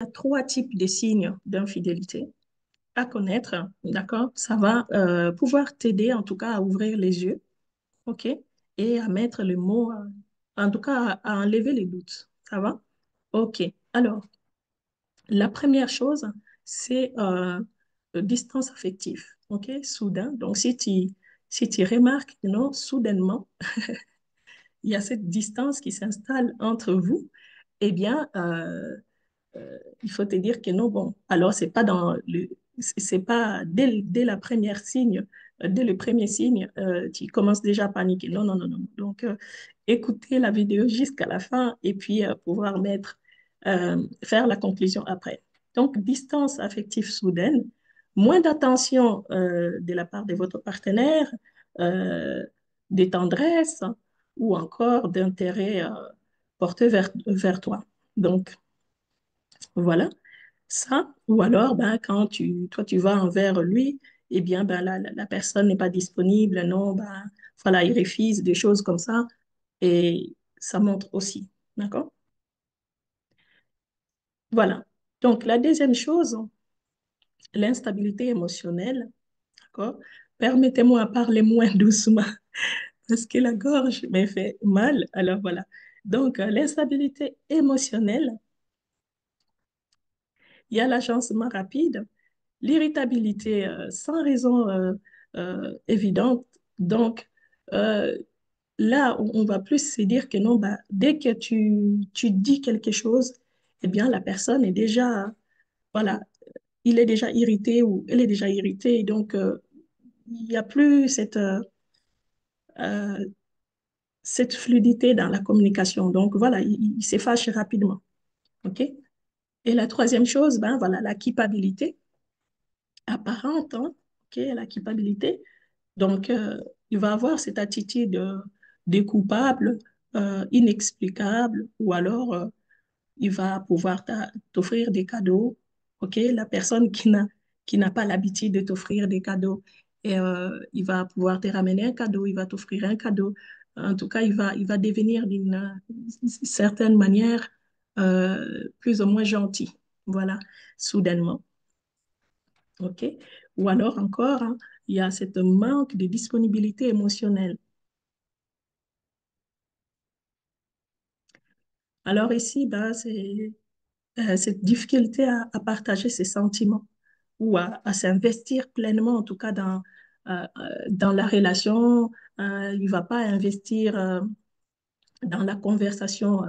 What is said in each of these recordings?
y a trois types de signes d'infidélité à connaître, d'accord? Ça va pouvoir t'aider en tout cas à ouvrir les yeux, OK? Et à mettre le mot, en tout cas à enlever les doutes. Ça va? OK. Alors, la première chose, c'est distance affective, OK? Soudain. Donc, si tu remarques, non, soudainement, il y a cette distance qui s'installe entre vous, eh bien, il faut te dire que non, bon, alors c'est pas dès la première signe, dès le premier signe, tu commences déjà à paniquer. Non, non, non, non. Donc, écouter la vidéo jusqu'à la fin et puis pouvoir faire la conclusion après. Donc, distance affective soudaine, moins d'attention de la part de votre partenaire, euh, de tendresse ou encore d'intérêt porté vers toi. Donc, voilà, ça. Ou alors, ben, quand toi, tu vas envers lui, eh bien, ben, la personne n'est pas disponible, non, ben, voilà, il refuse des choses comme ça. Et ça montre aussi. D'accord? Voilà. Donc, la deuxième chose, l'instabilité émotionnelle. D'accord? Permettez-moi de parler moins doucement parce que la gorge me fait mal. Alors, voilà. Donc, l'instabilité émotionnelle, il y a l'agencement rapide, l'irritabilité sans raison évidente. Donc, euh, là, on va plus se dire que non, bah, dès que tu dis quelque chose, eh bien, la personne est déjà, voilà, il est déjà irrité ou elle est déjà irritée. Donc, il n'y a plus euh, cette fluidité dans la communication. Donc, voilà, il se fâche rapidement. OK? Et la troisième chose, ben, voilà, la culpabilité apparente, hein, OK, la culpabilité. Donc, il va avoir cette attitude de coupable, inexplicable, ou alors il va pouvoir t'offrir des cadeaux. OK? La personne qui n'a pas l'habitude de t'offrir des cadeaux, et, il va pouvoir te ramener un cadeau, il va t'offrir un cadeau. En tout cas, il va devenir d'une certaine manière plus ou moins gentil. Voilà, soudainement. OK? Ou alors encore, hein, il y a cette manque de disponibilité émotionnelle. Alors ici, ben, c'est cette difficulté à partager ses sentiments ou à s'investir pleinement, en tout cas, dans la relation. Il ne va pas investir dans la conversation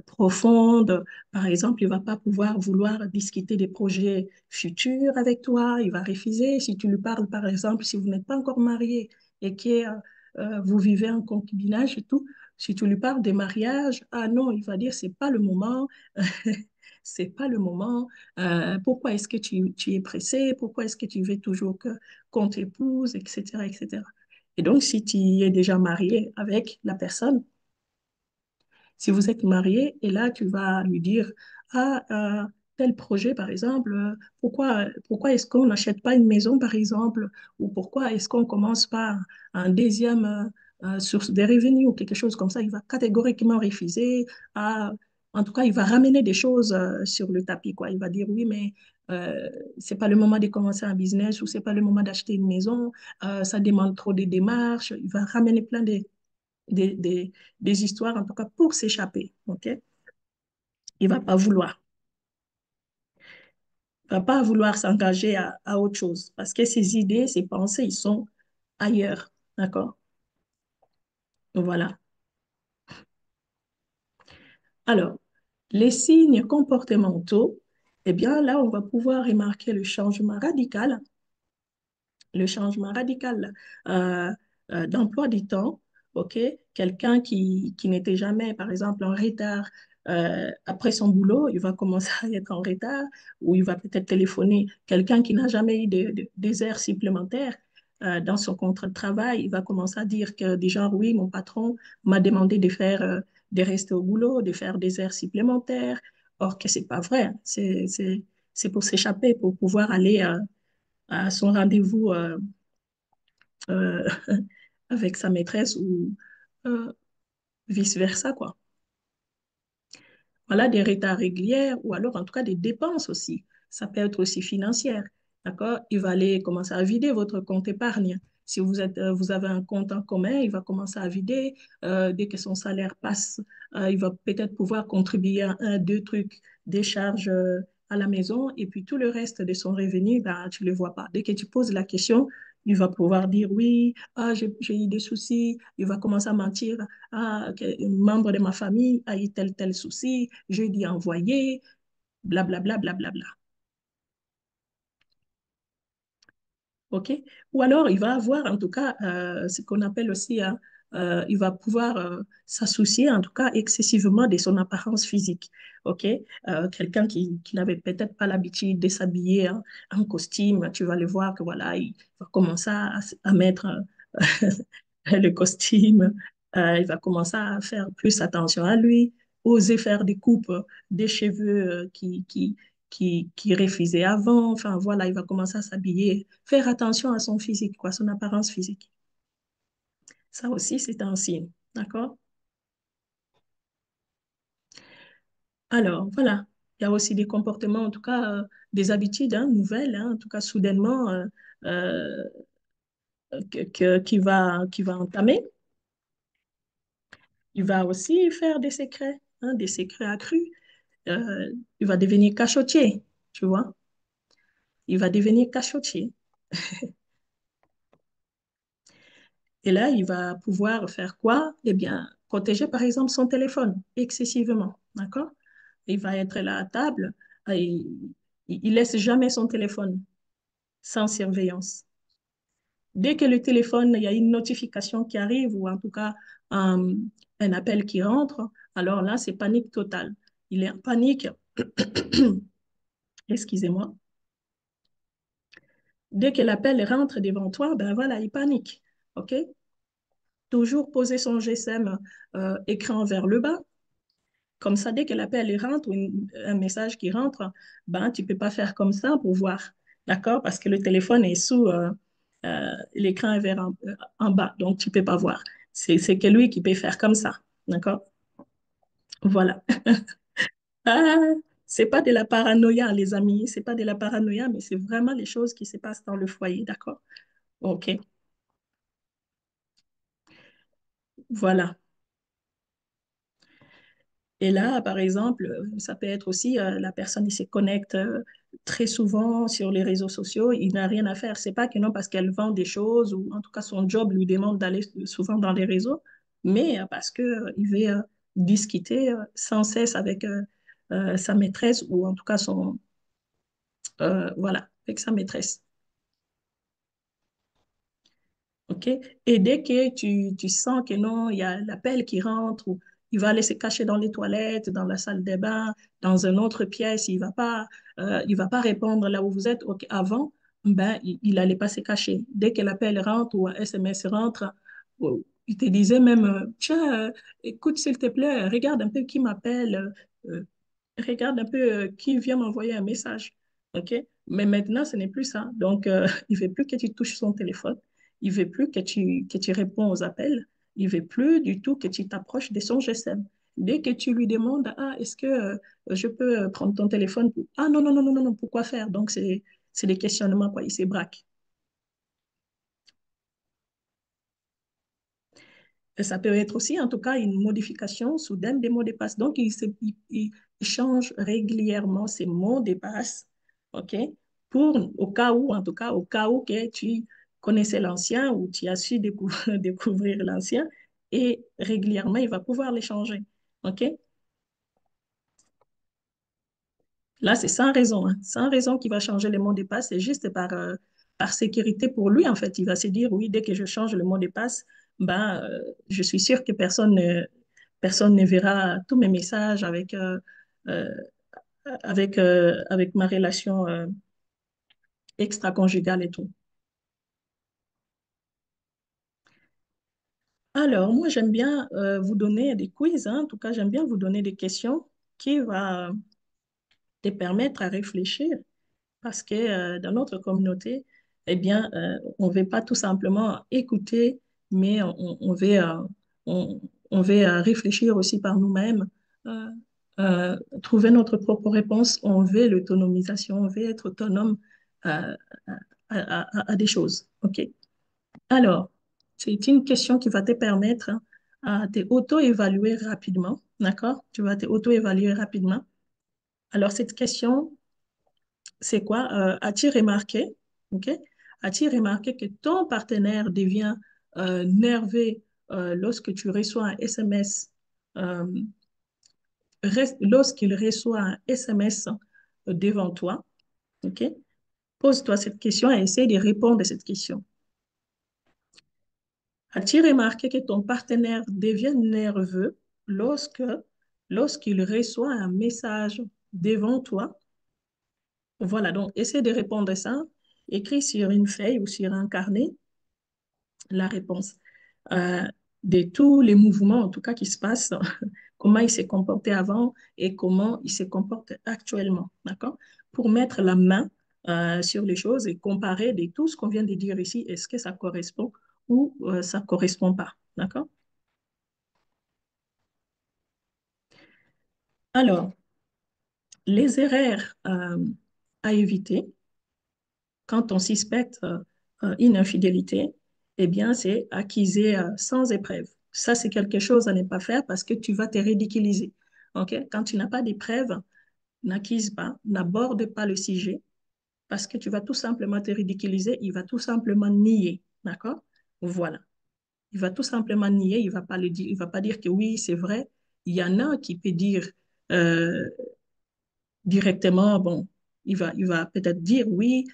profonde. Par exemple, il ne va pas pouvoir vouloir discuter des projets futurs avec toi. Il va refuser. Si tu lui parles, par exemple, si vous n'êtes pas encore marié et que vous vivez en concubinage et tout, si tu lui parles des mariages, ah non, il va dire, c'est pas le moment. C'est pas le moment. Pourquoi est-ce que tu es pressé? Pourquoi est-ce que tu veux toujours qu'on t'épouse, etc., etc. Et donc, si tu es déjà marié avec la personne, si vous êtes marié, et là, tu vas lui dire, ah, tel projet, par exemple, pourquoi est-ce qu'on n'achète pas une maison, par exemple, ou pourquoi est-ce qu'on commence pas un deuxième source de revenus ou quelque chose comme ça, il va catégoriquement refuser. Ah, en tout cas, il va ramener des choses sur le tapis, quoi. Il va dire, oui, mais c'est pas le moment de commencer un business ou c'est pas le moment d'acheter une maison, ça demande trop de démarches. Il va ramener plein des, des, des histoires, en tout cas pour s'échapper. OK? Il ne va pas vouloir. Il ne va pas vouloir s'engager à autre chose parce que ses idées, ses pensées, ils sont ailleurs. D'accord? Voilà. Alors, les signes comportementaux, eh bien là, on va pouvoir remarquer le changement radical d'emploi du temps, OK? Quelqu'un qui n'était jamais, par exemple, en retard après son boulot, il va commencer à être en retard ou il va peut-être téléphoner. Quelqu'un qui n'a jamais eu des heures supplémentaires dans son contrat de travail, il va commencer à dire que des gens, oui, mon patron m'a demandé de rester au boulot, de faire des heures supplémentaires. Or que c'est pas vrai. C'est pour s'échapper, pour pouvoir aller à son rendez-vous euh, avec sa maîtresse ou euh, vice-versa, quoi. voilà, des retards réguliers ou alors en tout cas des dépenses aussi. Ça peut être aussi financière. D'accord? Il va aller commencer à vider votre compte épargne. Si vous avez un compte en commun, il va commencer à vider. Dès que son salaire passe, il va peut-être pouvoir contribuer à un, deux trucs, des charges à la maison et puis tout le reste de son revenu, ben, tu ne le vois pas. Dès que tu poses la question, il va pouvoir dire oui, ah, j'ai eu des soucis. Il va commencer à mentir. Ah, un membre de ma famille a eu tel souci, j'ai dû envoyer, blablabla, blablabla. OK? Ou alors, il va avoir, en tout cas, ce qu'on appelle aussi, hein, il va pouvoir s'associer, en tout cas, excessivement de son apparence physique. OK? Quelqu'un qui n'avait peut-être pas l'habitude de s'habiller en costume, tu vas le voir que, voilà, il va commencer à mettre le costume, il va commencer à faire plus attention à lui, oser faire des coupes, des cheveux qui refusaient avant. Enfin, voilà, il va commencer à s'habiller, faire attention à son physique, quoi, son apparence physique. Ça aussi, c'est un signe. D'accord? Alors, voilà. Il y a aussi des comportements, en tout cas, des habitudes hein, nouvelles, hein, en tout cas, soudainement, euh, qui va entamer. Il va aussi faire des secrets accrus. Euh, il va devenir cachotier, tu vois. Il va devenir cachotier. Et là, il va pouvoir faire quoi? Eh bien, protéger par exemple son téléphone excessivement, d'accord? Il va être là à table, il laisse jamais son téléphone sans surveillance. Dès que le téléphone, il y a une notification qui arrive ou en tout cas un, un appel qui rentre, alors là, c'est panique totale. Il est en panique, excusez-moi. Dès que l'appel rentre devant toi, ben voilà, il panique. OK? Toujours poser son GSM écran vers le bas. Comme ça, dès que l'appel rentre ou un message qui rentre, ben, tu ne peux pas faire comme ça pour voir. D'accord? Parce que le téléphone est sous l'écran est vers en bas, donc tu ne peux pas voir. C'est que lui qui peut faire comme ça. D'accord? Voilà. Ah, c'est pas de la paranoïa, les amis. C'est pas de la paranoïa, mais c'est vraiment les choses qui se passent dans le foyer. D'accord? OK. Voilà. Et là, par exemple, ça peut être aussi la personne qui se connecte très souvent sur les réseaux sociaux, il n'a rien à faire. C'est pas que non parce qu'elle vend des choses ou en tout cas son job lui demande d'aller souvent dans les réseaux, mais parce que il veut discuter sans cesse avec sa maîtresse ou en tout cas son voilà avec sa maîtresse. OK? Et dès que tu sens que non, il y a l'appel qui rentre, ou il va aller se cacher dans les toilettes, dans la salle de bain, dans une autre pièce, il va pas répondre là où vous êtes. OK, avant, ben, il allait pas se cacher. Dès que l'appel rentre ou un SMS rentre, il te disait même, tiens, écoute, s'il te plaît, regarde un peu qui m'appelle, regarde un peu qui vient m'envoyer un message. OK? Mais maintenant, ce n'est plus ça. Donc, il ne veut plus que tu touches son téléphone. Il ne veut plus que tu réponds aux appels. Il ne veut plus du tout que tu t'approches de son GSM. Dès que tu lui demandes, ah, est-ce que je peux prendre ton téléphone? Ah, non, non, non, non, non, non, pourquoi faire? Donc, c'est des questionnements, quoi. Il se braque. Et ça peut être aussi, en tout cas, une modification soudaine des mots de passe. Donc, il change régulièrement ses mots de passe, OK? Pour, au cas où, en tout cas, au cas où que tu connaissais l'ancien ou tu as su découvrir l'ancien, et régulièrement, il va pouvoir les changer, OK? Là, c'est sans raison, hein. Sans raison qu'il va changer le mot de passe, c'est juste par sécurité pour lui, en fait. Il va se dire, oui, dès que je change le mot de passe, ben, je suis sûr que personne ne verra tous mes messages euh, avec ma relation extra-conjugale et tout. Alors, moi, j'aime bien vous donner des quiz, hein. En tout cas, j'aime bien vous donner des questions qui vont te permettre à réfléchir parce que dans notre communauté, eh bien, on ne veut pas tout simplement écouter, mais on veut, on veut réfléchir aussi par nous-mêmes. trouver notre propre réponse. On veut l'autonomisation, on veut être autonome euh, des choses. OK? Alors, c'est une question qui va te permettre de t'auto-évaluer rapidement. D'accord? Tu vas t'auto-évaluer rapidement. Alors, cette question, c'est quoi? As-tu remarqué, OK? As-tu remarqué que ton partenaire devient nerveux lorsque tu reçois un SMS, euh, lorsqu'il reçoit un SMS devant toi, OK? Pose-toi cette question et essaie de répondre à cette question. As-tu remarqué que ton partenaire devient nerveux lorsque, lorsqu'il reçoit un message devant toi? Voilà, donc essaie de répondre à ça. Écris sur une feuille ou sur un carnet la réponse euh, de tous les mouvements, en tout cas, qui se passent, comment il s'est comporté avant et comment il se comporte actuellement, d'accord? Pour mettre la main sur les choses et comparer de tout ce qu'on vient de dire ici, est-ce que ça correspond ou ça ne correspond pas, d'accord? Alors, les erreurs à éviter quand on suspecte une infidélité, eh bien, c'est accuser sans épreuve. Ça, c'est quelque chose à ne pas faire parce que tu vas te ridiculiser. OK? Quand tu n'as pas d'épreuve, n'accuse pas, n'aborde pas le sujet parce que tu vas tout simplement te ridiculiser, il va tout simplement nier. D'accord? Voilà. Il va tout simplement nier, il va pas le dire, il va pas dire que oui, c'est vrai. Il y en a qui peut dire euh, directement, bon, il va peut-être dire oui,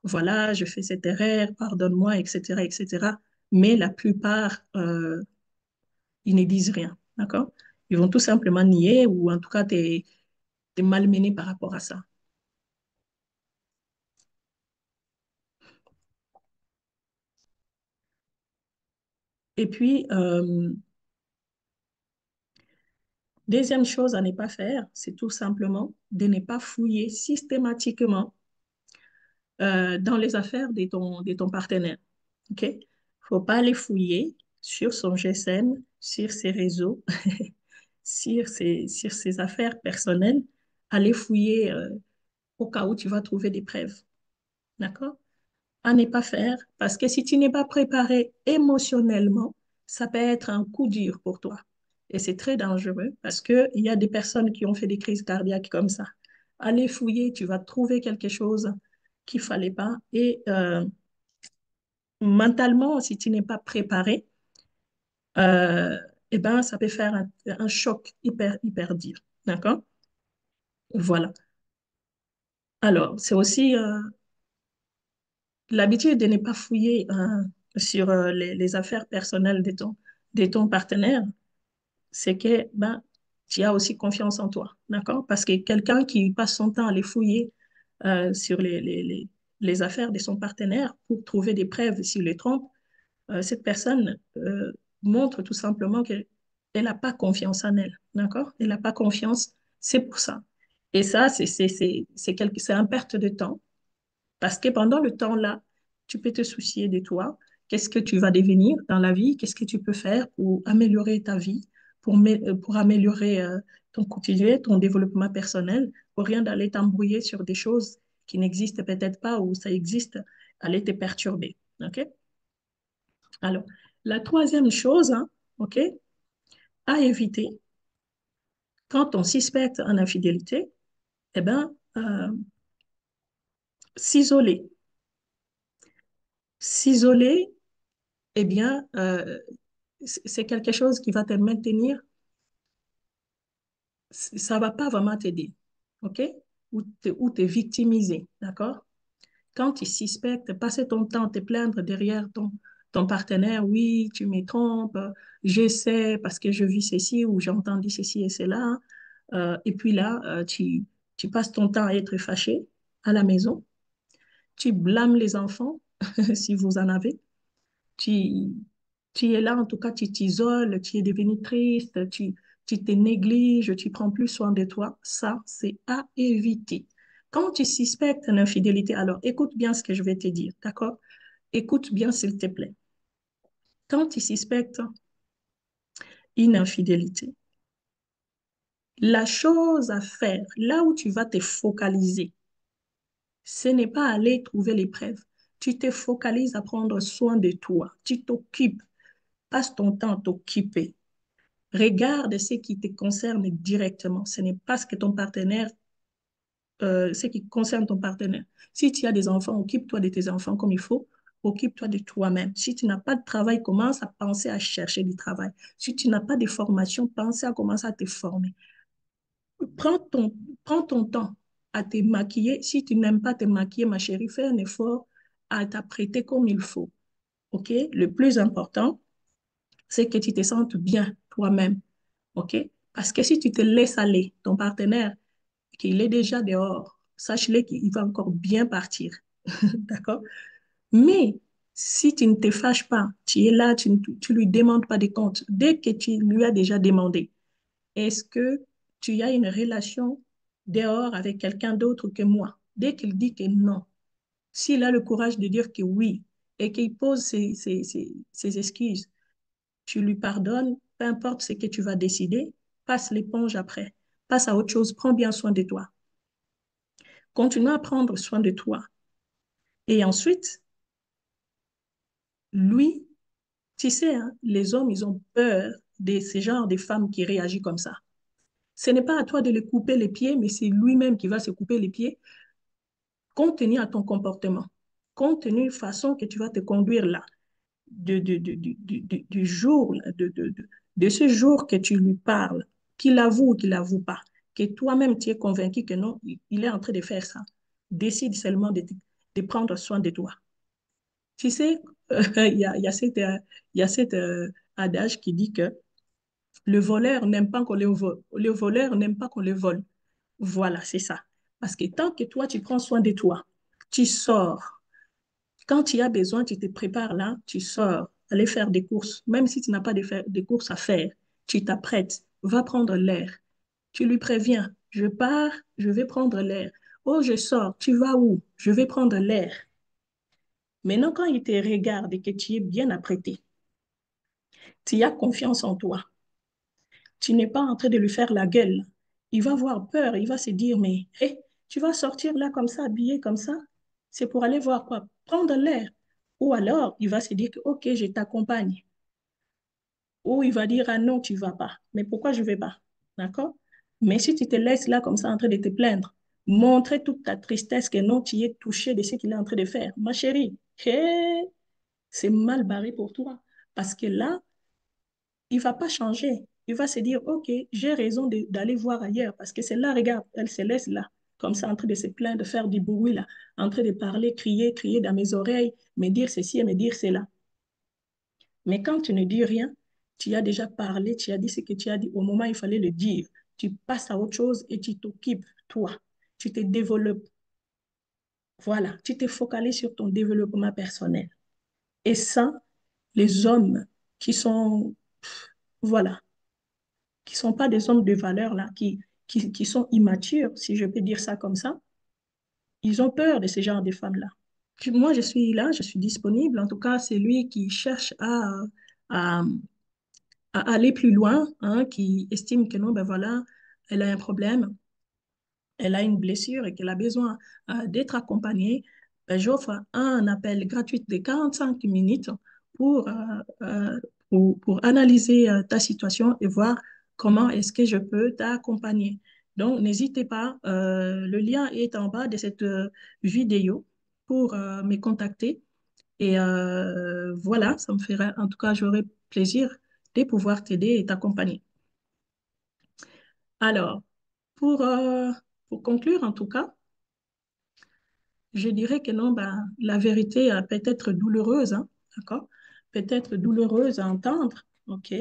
voilà, je fais cette erreur, pardonne-moi, etc., etc. Mais la plupart, ils ne disent rien, d'accord? Ils vont tout simplement nier ou en tout cas t'es malmené par rapport à ça. Et puis, deuxième chose à ne pas faire, c'est tout simplement de ne pas fouiller systématiquement dans les affaires de ton partenaire. OK? Il ne faut pas aller fouiller sur son GSM, sur ses réseaux, sur ses affaires personnelles. Aller fouiller au cas où tu vas trouver des preuves. D'accord? À ne pas faire parce que si tu n'es pas préparé émotionnellement, ça peut être un coup dur pour toi. Et c'est très dangereux parce qu'il y a des personnes qui ont fait des crises cardiaques comme ça. Aller fouiller, tu vas trouver quelque chose qu'il ne fallait pas. Et mentalement, si tu n'es pas préparé, euh, eh ben, ça peut faire un choc hyper dur. D'accord? Voilà. Alors, c'est aussi l'habitude de ne pas fouiller sur les affaires personnelles de ton partenaire. C'est que ben, tu as aussi confiance en toi. D'accord? Parce que quelqu'un qui passe son temps à les fouiller sur les affaires de son partenaire pour trouver des preuves s'il les trompe, cette personne montre tout simplement qu'elle n'a pas confiance en elle. D'accord? Elle n'a pas confiance, c'est pour ça. Et ça, c'est un perte de temps parce que pendant le temps-là, tu peux te soucier de toi. Qu'est-ce que tu vas devenir dans la vie? Qu'est-ce que tu peux faire pour améliorer ta vie, pour améliorer ton quotidien, ton développement personnel, pour rien d'aller t'embrouiller sur des choses qui n'existent peut-être pas ou ça existe, aller te perturber. OK? Alors, la troisième chose, hein, OK, à éviter quand on suspecte en infidélité, eh ben, s'isoler. S'isoler, eh bien, c'est quelque chose qui va te maintenir, ça va pas vraiment t'aider, OK? Ou te victimiser, d'accord? Quand tu suspectes, passer ton temps à te plaindre derrière ton partenaire, oui, tu me trompes, je sais parce que je vis ceci ou j'ai entendu ceci et cela. Et puis là, tu passes ton temps à être fâché à la maison. Tu blâmes les enfants, si vous en avez. Tu, tu es là, en tout cas, tu t'isoles, tu es devenu triste, tu te négliges, tu prends plus soin de toi. Ça, c'est à éviter. Quand tu suspectes une infidélité, alors écoute bien ce que je vais te dire, d'accord? Écoute bien, s'il te plaît. Quand tu suspectes une infidélité, La chose à faire, là où tu vas te focaliser, ce n'est pas aller trouver les preuves. Tu te focalises à prendre soin de toi. Tu t'occupes. Passe ton temps à t'occuper. Regarde ce qui te concerne directement. Ce n'est pas ce que ton partenaire, ce qui concerne ton partenaire. Si tu as des enfants, occupe-toi de tes enfants comme il faut. Occupe-toi de toi-même. Si tu n'as pas de travail, commence à penser à chercher du travail. Si tu n'as pas de formation, pense à commencer à te former. Prends ton, prends ton temps à te maquiller. Si tu n'aimes pas te maquiller, ma chérie, fais un effort à t'apprêter comme il faut. OK? Le plus important, c'est que tu te sentes bien toi-même. OK? Parce que si tu te laisses aller, ton partenaire, qu'il est déjà dehors, sache-le qu'il va encore bien partir. D'accord? Mais si tu ne te fâches pas, tu es là, tu lui demandes pas de compte. Dès que tu lui as déjà demandé, est-ce que tu as une relation dehors avec quelqu'un d'autre que moi? Dès qu'il dit que non, s'il a le courage de dire que oui et qu'il pose ses excuses, tu lui pardonnes, peu importe ce que tu vas décider, passe l'éponge après, passe à autre chose, prends bien soin de toi. Continue à prendre soin de toi. Et ensuite, lui, tu sais, hein, les hommes, ils ont peur de ce genre de femmes qui réagissent comme ça. Ce n'est pas à toi de le couper les pieds, mais c'est lui-même qui va se couper les pieds compte tenu à ton comportement, compte tenu de la façon que tu vas te conduire là, du jour, de ce jour que tu lui parles, qu'il avoue ou qu'il n'avoue pas, que toi-même tu es convaincu que non, il est en train de faire ça. Décide seulement de prendre soin de toi. Tu sais, il y a cet adage qui dit que le voleur n'aime pas qu'on le vole. Le voleur n'aime pas qu'on le vole. Voilà, c'est ça. Parce que tant que toi, tu prends soin de toi, tu sors. Quand tu as besoin, tu te prépares là, tu sors, aller faire des courses. Même si tu n'as pas de courses à faire, tu t'apprêtes, va prendre l'air. Tu lui préviens, je pars, je vais prendre l'air. Oh, je sors, tu vas où? Je vais prendre l'air. Maintenant, quand il te regarde et que tu es bien apprêté, tu as confiance en toi. Tu n'es pas en train de lui faire la gueule. Il va avoir peur, il va se dire, mais hé, tu vas sortir là comme ça, habillé comme ça, c'est pour aller voir quoi? Prendre l'air. Ou alors, il va se dire que, ok, je t'accompagne. Ou il va dire, ah non, tu ne vas pas. Mais pourquoi je ne vais pas? D'accord? Mais si tu te laisses là comme ça en train de te plaindre, montrer toute ta tristesse que non, tu es touché de ce qu'il est en train de faire. Ma chérie, hé, c'est mal barré pour toi. Parce que là, il va pas changer. Il va se dire, OK, j'ai raison d'aller voir ailleurs parce que c'est là, regarde, elle se laisse là, comme ça, en train de se plaindre, de faire du bruit là, en train de parler, crier, crier dans mes oreilles, me dire ceci et me dire cela. Mais quand tu ne dis rien, tu as déjà parlé, tu as dit ce que tu as dit au moment où il fallait le dire. Tu passes à autre chose et tu t'occupes, toi. Tu te développes. Voilà, tu te focalises sur ton développement personnel. Et ça, les hommes qui sont, voilà, qui ne sont pas des hommes de valeur, là, qui sont immatures, si je peux dire ça comme ça, ils ont peur de ce genre de femmes-là. Moi, je suis là, je suis disponible. En tout cas, c'est lui qui cherche à, à aller plus loin, hein, qui estime que non, ben voilà, elle a un problème, elle a une blessure et qu'elle a besoin d'être accompagnée, ben, j'offre un appel gratuit de 45 minutes pour, euh, euh, pour analyser ta situation et voir comment est-ce que je peux t'accompagner. Donc, n'hésitez pas, le lien est en bas de cette vidéo pour me contacter. Et voilà, ça me ferait, en tout cas, j'aurai plaisir de pouvoir t'aider et t'accompagner. Alors, pour, euh, pour conclure, en tout cas, je dirais que non, ben, la vérité peut être douloureuse, hein, d'accord? Peut-être douloureuse à entendre, ok?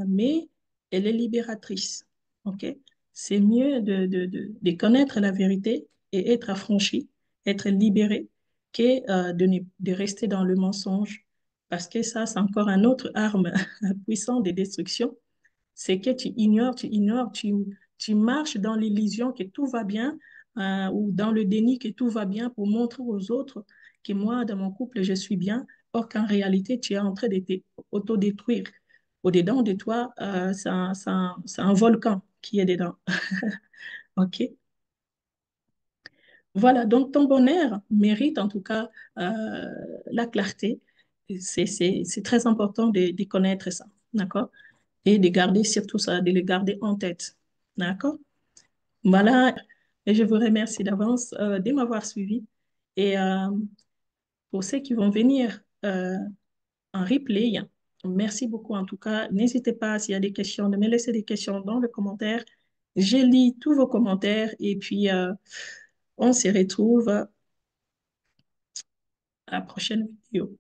Mais elle est libératrice, ok? C'est mieux de connaître la vérité et être affranchi, être libéré, que de rester dans le mensonge, parce que ça, c'est encore un autre arme puissante de destruction. C'est que tu marches dans l'illusion que tout va bien ou dans le déni que tout va bien pour montrer aux autres que moi, dans mon couple, je suis bien, or qu'en réalité, tu es en train de t'autodétruire. Au-dedans de toi, c'est un volcan qui est dedans. OK? Voilà, donc ton bonheur mérite en tout cas la clarté. C'est très important de connaître ça, d'accord? Et de garder surtout ça, de le garder en tête, d'accord? Voilà, et je vous remercie d'avance de m'avoir suivi. Et pour ceux qui vont venir en replay, merci beaucoup en tout cas. N'hésitez pas, s'il y a des questions, de me laisser des questions dans le commentaire. Je lis tous vos commentaires et puis on se retrouve à la prochaine vidéo.